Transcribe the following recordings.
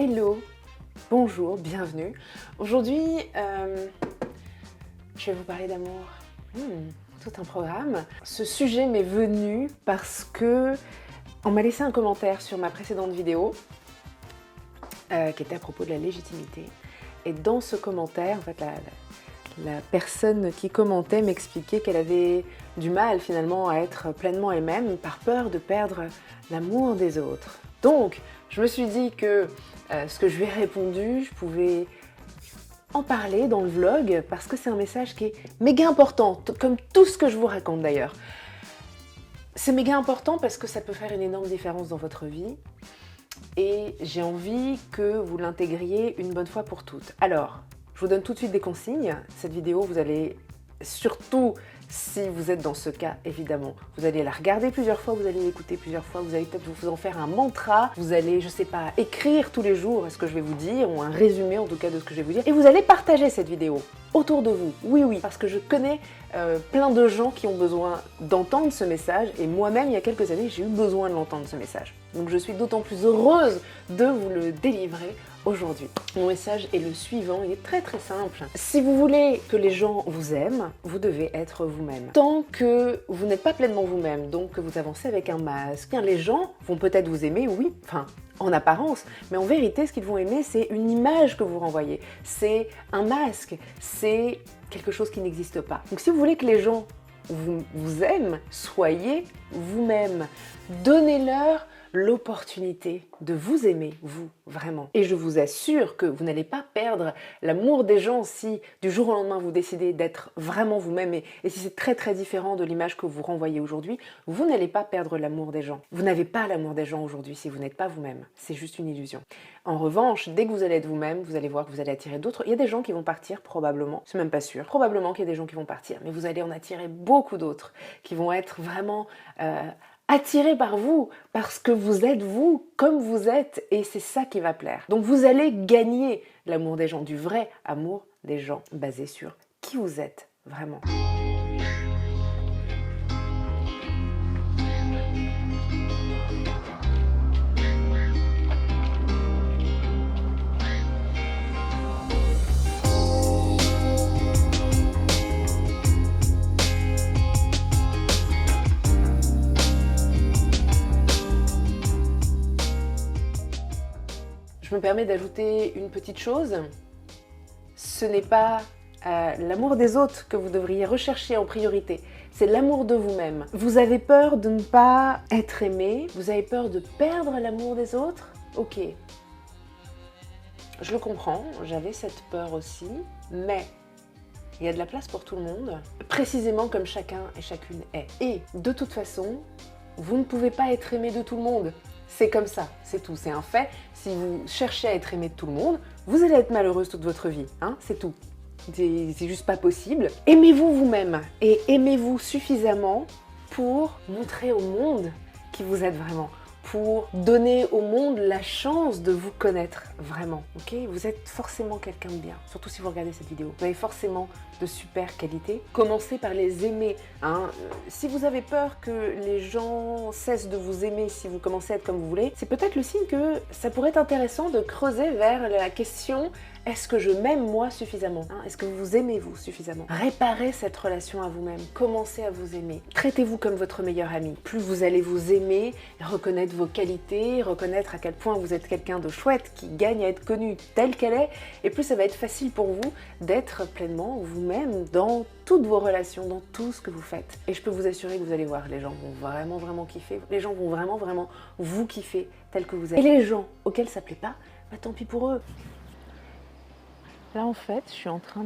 Hello, bonjour, bienvenue. Aujourd'hui, je vais vous parler d'amour. Tout un programme. Ce sujet m'est venu parce que on m'a laissé un commentaire sur ma précédente vidéo qui était à propos de la légitimité. Et dans ce commentaire, en fait, la personne qui commentait m'expliquait qu'elle avait du mal finalement à être pleinement elle-même par peur de perdre l'amour des autres. Donc, je me suis dit que ce que je lui ai répondu, je pouvais en parler dans le vlog parce que c'est un message qui est méga important, comme tout ce que je vous raconte d'ailleurs. C'est méga important parce que ça peut faire une énorme différence dans votre vie et j'ai envie que vous l'intégriez une bonne fois pour toutes. Alors, je vous donne tout de suite des consignes. Cette vidéo, vous allez surtout, si vous êtes dans ce cas, évidemment, vous allez la regarder plusieurs fois, vous allez l'écouter plusieurs fois, vous allez peut-être vous en faire un mantra, vous allez, je sais pas, écrire tous les jours ce que je vais vous dire, ou un résumé en tout cas de ce que je vais vous dire, et vous allez partager cette vidéo autour de vous. Oui, parce que je connais plein de gens qui ont besoin d'entendre ce message, et moi-même, il y a quelques années, j'ai eu besoin de l'entendre ce message. Donc je suis d'autant plus heureuse de vous le délivrer aujourd'hui. Mon message est le suivant, il est très très simple. Si vous voulez que les gens vous aiment, vous devez être vous-même. Tant que vous n'êtes pas pleinement vous-même, donc que vous avancez avec un masque, les gens vont peut-être vous aimer, oui, en apparence, mais en vérité, ce qu'ils vont aimer, c'est une image que vous renvoyez. C'est un masque, c'est quelque chose qui n'existe pas. Donc si vous voulez que les gens vous aiment, soyez vous-même. Donnez-leur l'opportunité de vous aimer, vous, vraiment. Et je vous assure que vous n'allez pas perdre l'amour des gens si du jour au lendemain vous décidez d'être vraiment vous-même et si c'est très très différent de l'image que vous renvoyez aujourd'hui, vous n'allez pas perdre l'amour des gens. Vous n'avez pas l'amour des gens aujourd'hui si vous n'êtes pas vous-même. C'est juste une illusion. En revanche, dès que vous allez être vous-même, vous allez voir que vous allez attirer d'autres. Il y a des gens qui vont partir, probablement, c'est même pas sûr, probablement qu'il y a des gens qui vont partir, mais vous allez en attirer beaucoup d'autres qui vont être vraiment attirés par vous, parce que vous êtes vous, comme vous êtes, et c'est ça qui va plaire. Donc vous allez gagner l'amour des gens, du vrai amour des gens, basé sur qui vous êtes, vraiment. Je me permets d'ajouter une petite chose. Ce n'est pas l'amour des autres que vous devriez rechercher en priorité. C'est l'amour de vous-même. Vous avez peur de ne pas être aimé. Vous avez peur de perdre l'amour des autres. Ok. Je le comprends. J'avais cette peur aussi. Mais il y a de la place pour tout le monde. Précisément comme chacun et chacune est. Et de toute façon, vous ne pouvez pas être aimé de tout le monde. C'est comme ça, c'est tout, c'est un fait. Si vous cherchez à être aimé de tout le monde, vous allez être malheureuse toute votre vie, c'est tout. C'est juste pas possible. Aimez-vous vous-même et aimez-vous suffisamment pour montrer au monde qui vous êtes vraiment, pour donner au monde la chance de vous connaître vraiment, ok? Vous êtes forcément quelqu'un de bien, surtout si vous regardez cette vidéo. Vous avez forcément de super qualités. Commencez par les aimer. Si vous avez peur que les gens cessent de vous aimer si vous commencez à être comme vous voulez, c'est peut-être le signe que ça pourrait être intéressant de creuser vers la question: est-ce que je m'aime moi suffisamment? Est-ce que vous aimez-vous suffisamment? Réparez cette relation à vous-même. Commencez à vous aimer. Traitez-vous comme votre meilleur ami. Plus vous allez vous aimer, reconnaître vos qualités, reconnaître à quel point vous êtes quelqu'un de chouette qui gagne à être connu tel qu'elle est, et plus ça va être facile pour vous d'être pleinement vous-même dans toutes vos relations, dans tout ce que vous faites. Et je peux vous assurer que vous allez voir, les gens vont vraiment kiffer. Les gens vont vraiment vous kiffer tel que vous êtes. Et les gens auxquels ça plaît pas, tant pis pour eux. Là, en fait, je suis en train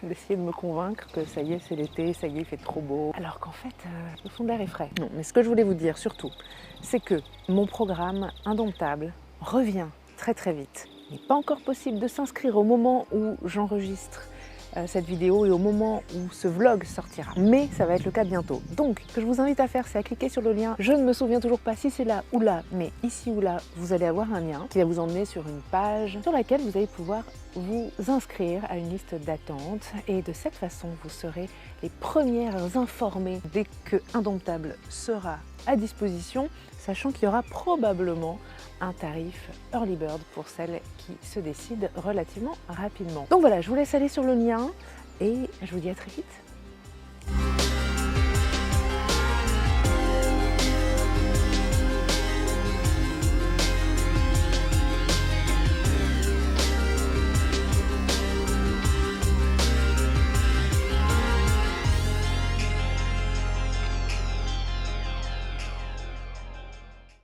d'essayer de me convaincre que ça y est, c'est l'été, ça y est, il fait trop beau. Alors qu'en fait, le fond de l'air est frais. Non, mais ce que je voulais vous dire surtout, c'est que mon programme Indomptable revient très très vite. Il n'est pas encore possible de s'inscrire au moment où j'enregistre cette vidéo et au moment où ce vlog sortira. Mais ça va être le cas bientôt. Donc, ce que je vous invite à faire, c'est à cliquer sur le lien. Je ne me souviens toujours pas si c'est là ou là, mais ici ou là, vous allez avoir un lien qui va vous emmener sur une page sur laquelle vous allez pouvoir vous inscrire à une liste d'attente. Et de cette façon, vous serez les premières informées dès que Indomptable sera à disposition, sachant qu'il y aura probablement un tarif Early Bird pour celles qui se décident relativement rapidement. Donc voilà, je vous laisse aller sur le lien et je vous dis à très vite.